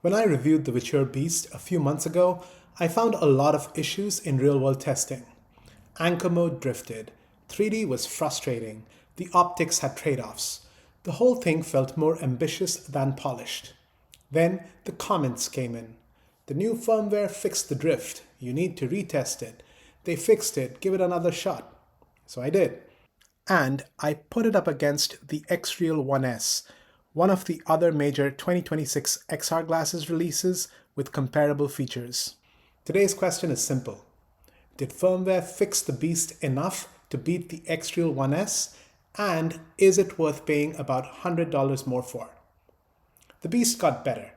When I reviewed the Viture Beast a few months ago, I found a lot of issues in real-world testing. Anchor mode drifted, 3D was frustrating, the optics had trade-offs. The whole thing felt more ambitious than polished. Then the comments came in. The new firmware fixed the drift. You need to retest it. They fixed it. Give it another shot. So I did. And I put it up against the XReal 1S, one of the other major 2026 XR glasses releases with comparable features. Today's question is simple. Did firmware fix the beast enough to beat the XReal 1S? And is it worth paying about $100 more for? The beast got better,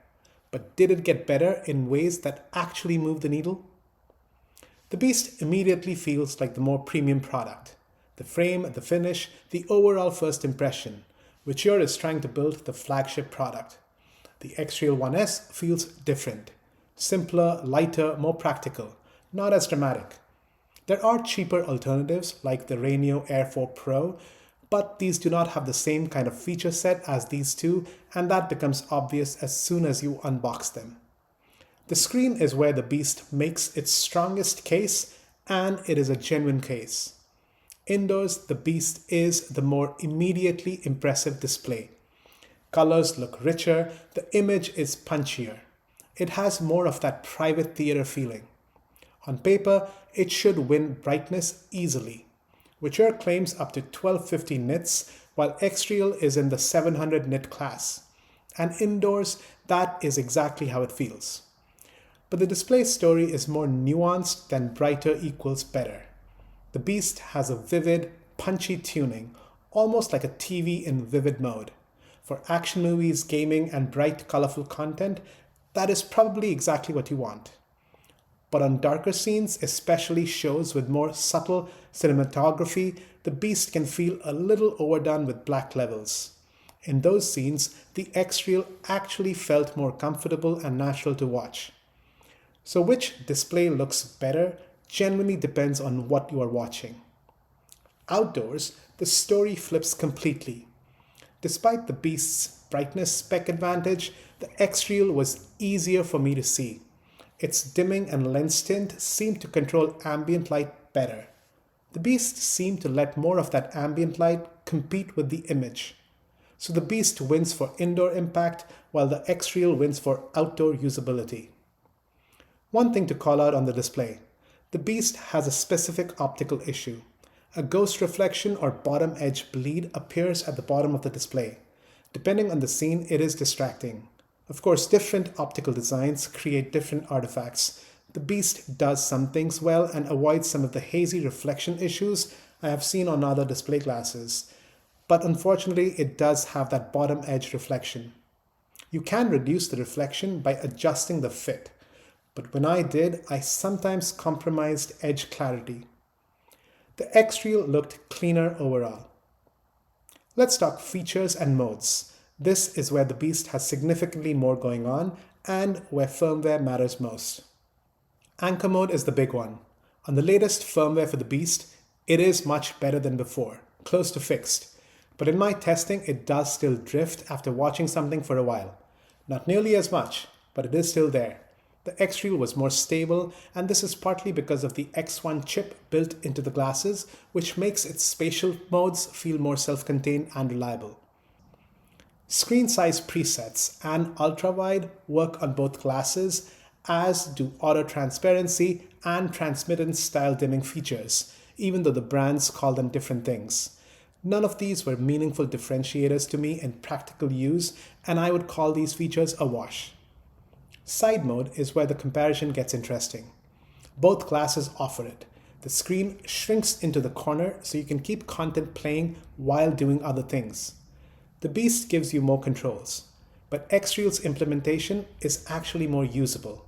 but did it get better in ways that actually move the needle? The beast immediately feels like the more premium product. The frame, the finish, the overall first impression. Viture is trying to build the flagship product. The XReal 1S feels different. Simpler, lighter, more practical. Not as dramatic. There are cheaper alternatives like the Rainio Air 4 Pro, but these do not have the same kind of feature set as these two, and that becomes obvious as soon as you unbox them. The screen is where the beast makes its strongest case, and it is a genuine case. Indoors, the beast is the more immediately impressive display. Colors look richer, the image is punchier. It has more of that private theater feeling. On paper, it should win brightness easily. Viture claims up to 1250 nits, while XReal is in the 700 nit class. And indoors, that is exactly how it feels. But the display story is more nuanced than brighter equals better. The beast has a vivid, punchy tuning, almost like a TV in vivid mode. For action movies, gaming, and bright, colorful content, that is probably exactly what you want. But on darker scenes, especially shows with more subtle cinematography, the beast can feel a little overdone with black levels. In those scenes, the XReal actually felt more comfortable and natural to watch. So which display looks better genuinely depends on what you are watching. Outdoors, the story flips completely. Despite the beast's brightness spec advantage, the XReal was easier for me to see. Its dimming and lens tint seemed to control ambient light better. The beast seemed to let more of that ambient light compete with the image. So the beast wins for indoor impact, while the XReal wins for outdoor usability. One thing to call out on the display. The beast has a specific optical issue. A ghost reflection or bottom edge bleed appears at the bottom of the display. Depending on the scene, it is distracting. Of course, different optical designs create different artifacts. The beast does some things well and avoids some of the hazy reflection issues I have seen on other display glasses. But unfortunately, it does have that bottom edge reflection. You can reduce the reflection by adjusting the fit. But when I did, I sometimes compromised edge clarity. The XReal looked cleaner overall. Let's talk features and modes. This is where the beast has significantly more going on and where firmware matters most. Anchor mode is the big one. On the latest firmware for the beast, it is much better than before, close to fixed. But in my testing, it does still drift after watching something for a while. Not nearly as much, but it is still there. The XReal was more stable, and this is partly because of the X1 chip built into the glasses, which makes its spatial modes feel more self-contained and reliable. Screen size presets and ultra-wide work on both glasses, as do auto transparency and transmittance style dimming features, even though the brands call them different things. None of these were meaningful differentiators to me in practical use, and I would call these features a wash. Side mode is where the comparison gets interesting. Both glasses offer it. The screen shrinks into the corner so you can keep content playing while doing other things. The Beast gives you more controls, but XReal's implementation is actually more usable.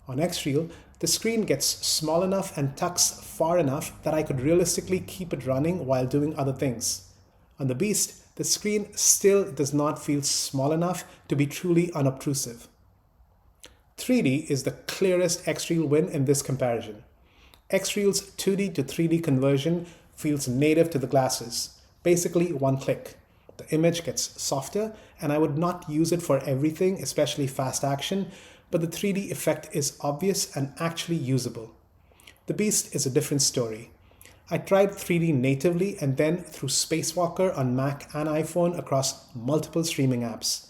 On XReal, the screen gets small enough and tucks far enough that I could realistically keep it running while doing other things. On the Beast, the screen still does not feel small enough to be truly unobtrusive. 3D is the clearest XReal win in this comparison. XReal's 2D to 3D conversion feels native to the glasses, basically one click. The image gets softer, and I would not use it for everything, especially fast action, but the 3D effect is obvious and actually usable. The Beast is a different story. I tried 3D natively and then through Spacewalker on Mac and iPhone across multiple streaming apps.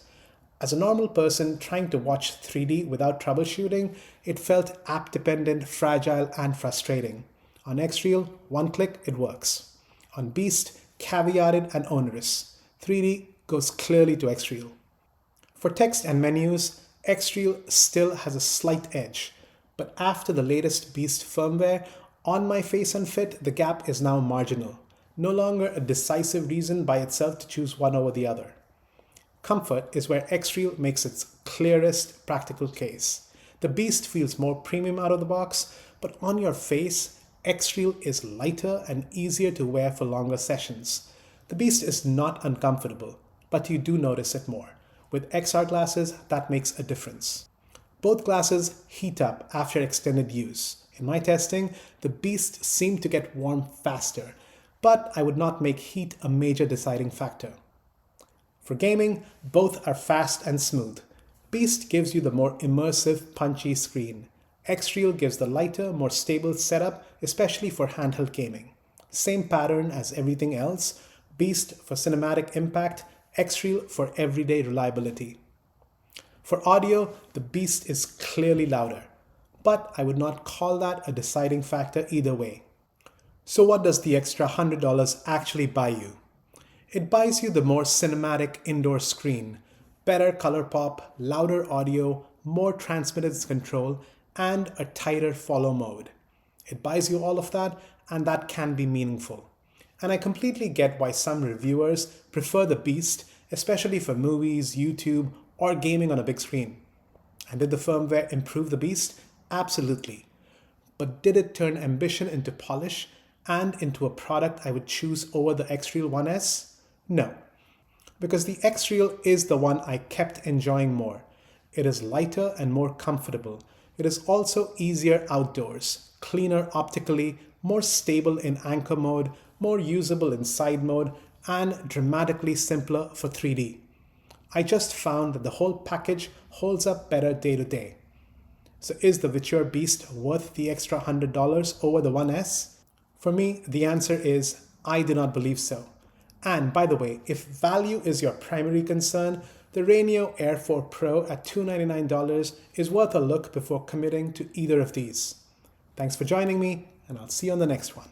As a normal person trying to watch 3D without troubleshooting, it felt app-dependent, fragile, and frustrating. On XReal, one click, it works. On Beast, caveated and onerous. 3D goes clearly to XReal. For text and menus, XReal still has a slight edge, but after the latest Beast firmware, on my face and fit, the gap is now marginal, no longer a decisive reason by itself to choose one over the other. Comfort is where XReal makes its clearest practical case. The Beast feels more premium out of the box, but on your face, XReal is lighter and easier to wear for longer sessions. The Beast is not uncomfortable, but you do notice it more. With XR glasses, that makes a difference. Both glasses heat up after extended use. In my testing, the Beast seemed to get warm faster, but I would not make heat a major deciding factor. For gaming, both are fast and smooth. Beast gives you the more immersive, punchy screen. XReal gives the lighter, more stable setup, especially for handheld gaming. Same pattern as everything else, Beast for cinematic impact, XReal for everyday reliability. For audio, the Beast is clearly louder, but I would not call that a deciding factor either way. So what does the extra $100 actually buy you? It buys you the more cinematic indoor screen, better color pop, louder audio, more transmittance control, and a tighter follow mode. It buys you all of that, and that can be meaningful. And I completely get why some reviewers prefer the Beast, especially for movies, YouTube, or gaming on a big screen. And did the firmware improve the Beast? Absolutely. But did it turn ambition into polish and into a product I would choose over the XReal 1S? No, because the XReal is the one I kept enjoying more. It is lighter and more comfortable. It is also easier outdoors, cleaner optically, more stable in anchor mode, more usable in side mode, and dramatically simpler for 3D. I just found that the whole package holds up better day to day. So is the Viture Beast worth the extra $100 over the 1S? For me, the answer is I do not believe so. And by the way, if value is your primary concern, the Rainio Air 4 Pro at $299 is worth a look before committing to either of these. Thanks for joining me, and I'll see you on the next one.